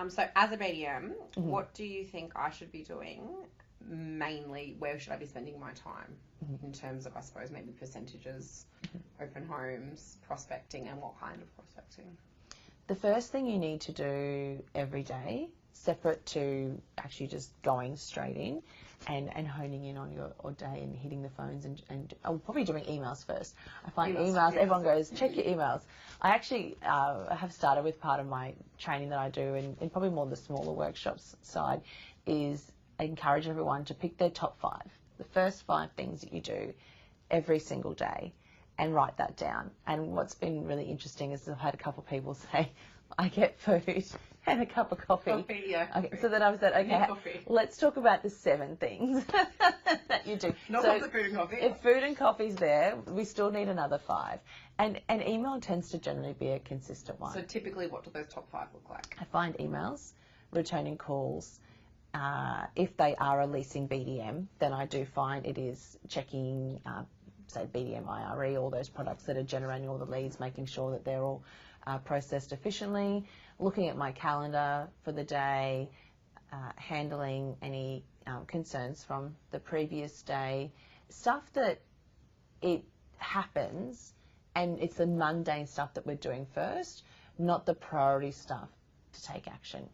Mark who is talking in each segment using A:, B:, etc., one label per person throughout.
A: So as a BDM, what do you think I should be doing? Mainly, where should I be spending my time in terms of, I suppose, maybe percentages, open homes, prospecting, and what kind of prospecting?
B: The first thing you need to do every day, separate to actually just going straight in and honing in on your day and hitting the phones and probably doing emails first. I find emails everyone goes, check your emails. I actually have started with part of my training that I do in probably more the smaller workshops side is I encourage everyone to pick their top 5, the first 5 things that you do every single day and write that down. And what's been really interesting is I've had a couple of people say, I get food and a cup of coffee. Okay, so then I said, okay, let's talk about the 7 things that you do.
A: Not
B: so
A: the food and coffee.
B: If food and coffee's there, we still need another 5. And email tends to generally be a consistent one.
A: So typically, what do those top 5 look like?
B: I find emails, returning calls. If they are a leasing BDM, then I do find it is checking, say, BDM IRE, all those products that are generating all the leads, making sure that they're all processed efficiently, looking at my calendar for the day, handling any concerns from the previous day, stuff that it happens and it's the mundane stuff that we're doing first, not the priority stuff to take action.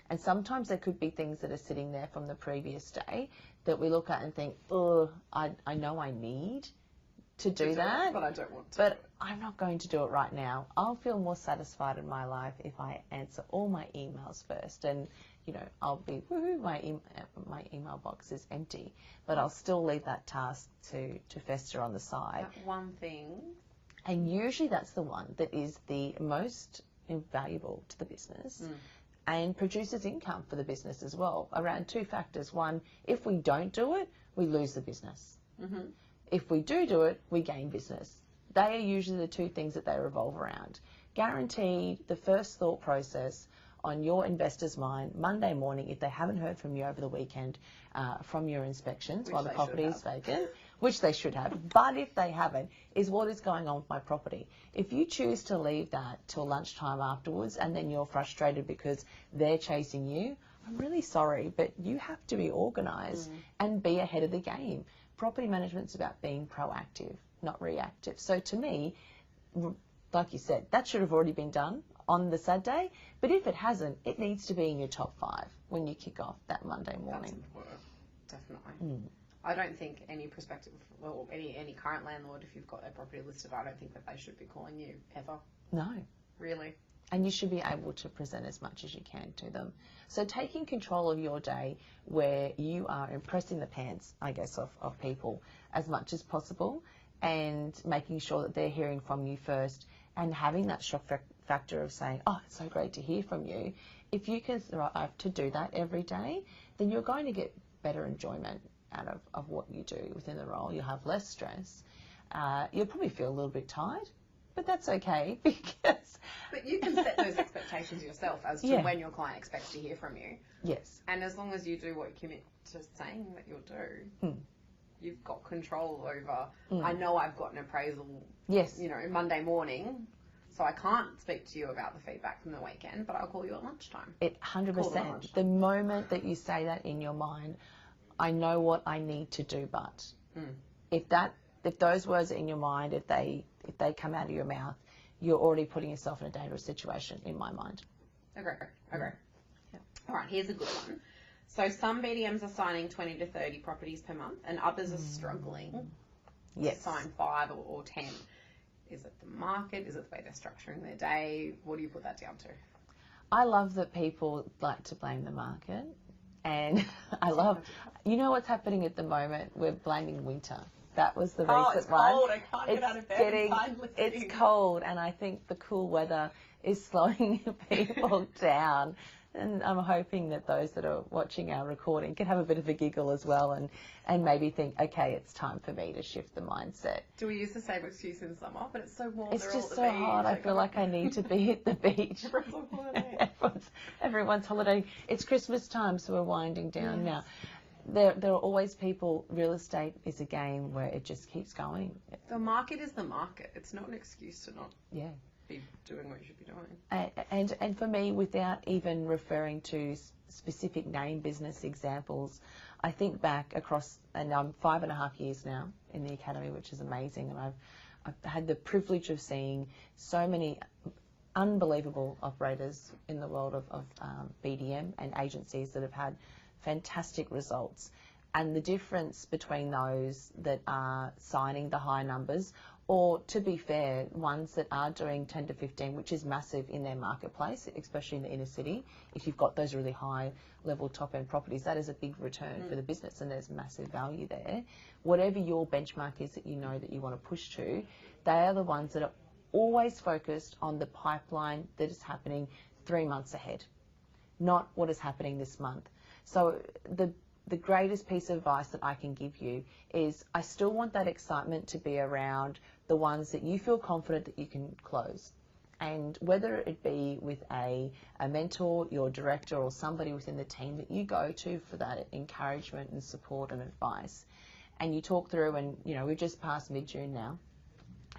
B: And sometimes there could be things that are sitting there from the previous day that we look at and think, oh, I know I need to do that,
A: but I don't want to.
B: But I'm not going to do it right now. I'll feel more satisfied in my life if I answer all my emails first. And, you know, I'll be, woohoo, my email box is empty. But I'll still leave that task to fester on the side.
A: That one thing.
B: And usually that's the one that is the most invaluable to the business. And produces income for the business as well, around 2 factors. One, if we don't do it, we lose the business. If we do it, we gain business. They are usually the 2 things that they revolve around. Guaranteed, the first thought process on your investor's mind, Monday morning, if they haven't heard from you over the weekend from your inspections while the property is vacant, which they should have, but if they haven't, is what is going on with my property. If you choose to leave that till lunchtime afterwards and then you're frustrated because they're chasing you, I'm really sorry, but you have to be organised and be ahead of the game. Property management is about being proactive, not reactive. So to me, like you said, that should have already been done on the Saturday, but if it hasn't, it needs to be in your top 5 when you kick off that Monday morning.
A: That's important, definitely. I don't think any prospective or any current landlord, if you've got their property listed, I don't think that they should be calling you ever.
B: No.
A: Really.
B: And you should be able to present as much as you can to them. So taking control of your day where you are impressing the pants, I guess, of people as much as possible and making sure that they're hearing from you first and having that shock factor of saying, oh, it's so great to hear from you. If you can strive to do that every day, then you're going to get better enjoyment out of what you do within the role. You'll have less stress. You'll probably feel a little bit tired, but that's okay because...
A: But you can set those expectations yourself as to when your client expects to hear from you.
B: Yes.
A: And as long as you do what you commit to saying that you'll do, you've got control over, I know I've got an appraisal, Monday morning, so I can't speak to you about the feedback from the weekend, but I'll call you at lunchtime.
B: 100%. The moment that you say that in your mind, I know what I need to do, but if those words are in your mind, if they come out of your mouth, you're already putting yourself in a dangerous situation, in my mind.
A: Agree. Yeah. All right, here's a good one. So some BDMs are signing 20 to 30 properties per month, and others are struggling to sign 5 or 10. Is it the market? Is it the way they're structuring their day? What do you put that down to?
B: I love that people like to blame the market. And I love, you know what's happening at the moment? We're blaming winter. That was the recent one.
A: Oh, it's cold. I can't get out of bed.
B: It's cold, and I think the cool weather is slowing people down. And I'm hoping that those that are watching our recording can have a bit of a giggle as well and maybe think, okay, it's time for me to shift the mindset.
A: Do we use the same excuse in summer? But it's so warm.
B: It's just so hot. I feel like I need to be at the beach. Everyone's holidaying. It's Christmas time, so we're winding down now. There are always people, real estate is a game where it just keeps going.
A: The market is the market. It's not an excuse to not be doing what you should be doing.
B: And for me, without even referring to specific name business examples, I think back across, and I'm 5.5 years now in the academy, which is amazing, and I've had the privilege of seeing so many unbelievable operators in the world of BDM and agencies that have had fantastic results. And the difference between those that are signing the high numbers, or to be fair, ones that are doing 10 to 15, which is massive in their marketplace, especially in the inner city. If you've got those really high level top end properties, that is a big return for the business, and there's massive value there. Whatever your benchmark is that you know that you want to push to, they are the ones that are always focused on the pipeline that is happening 3 months ahead, not what is happening this month. So the greatest piece of advice that I can give you is I still want that excitement to be around the ones that you feel confident that you can close. And whether it be with a mentor, your director, or somebody within the team that you go to for that encouragement and support and advice, and you talk through, and we've just passed mid-June now,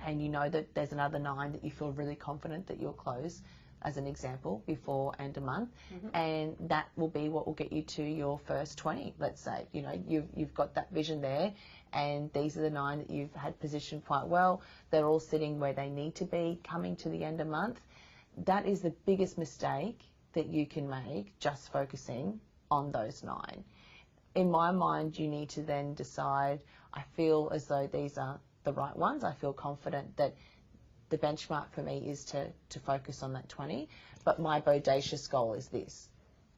B: and you know that there's another 9 that you feel really confident that you'll close, as an example, before end of month, and that will be what will get you to your first 20, let's say. You've got that vision there, and these are the 9 that you've had positioned quite well. They're all sitting where they need to be coming to the end of month. That is the biggest mistake that you can make, just focusing on those 9. In my mind, you need to then decide, I feel as though these are the right ones. I feel confident that the benchmark for me is to focus on that 20, but my bodacious goal is this,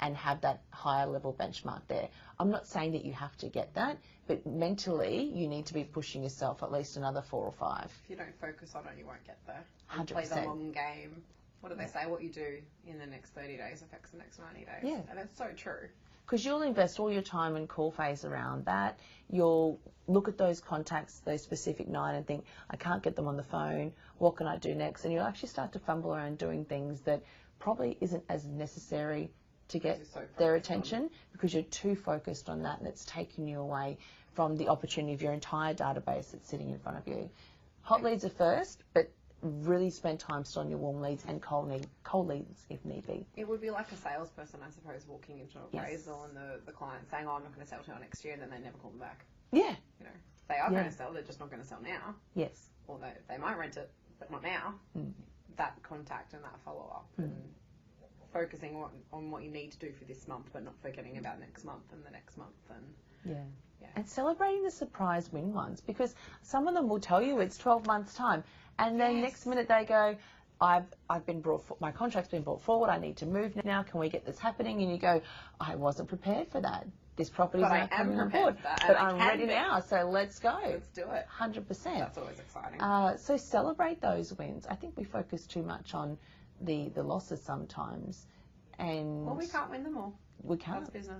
B: and have that higher level benchmark there. I'm not saying that you have to get that, but mentally you need to be pushing yourself at least another 4 or 5.
A: If you don't focus on it, you won't get there.
B: 100%.
A: Play the long game. What do they say? What you do in the next 30 days affects the next 90 days.
B: Yeah.
A: And it's so true.
B: Because you'll invest all your time and call phase around that. You'll look at those contacts, those specific 9, and think, I can't get them on the phone. What can I do next? And you'll actually start to fumble around doing things that probably isn't as necessary to get their attention, because you're too focused on that, and it's taking you away from the opportunity of your entire database that's sitting in front of you. Hot leads are first, but really spend time still on your warm leads and cold leads if need be.
A: It would be like a salesperson, I suppose, walking into an appraisal and the client saying, I'm not going to sell till next year, and then they never call them back.
B: Yeah.
A: They are going to sell, they're just not going to sell now.
B: Yes.
A: Or they might rent it, but not now. That contact and that follow-up and focusing on what you need to do for this month, but not forgetting about next month and the next month. And and celebrating the surprise win ones, because some of them will tell you it's 12 months time, and then next minute they go, I've been my contract's been brought forward, I need to move now, can we get this happening? And you go, I wasn't prepared for that. This property's not coming on board, but I'm ready now, so let's go. Let's do it. 100%. That's always exciting. So celebrate those wins. I think we focus too much on the losses sometimes, and we can't win them all. We can't. That's business.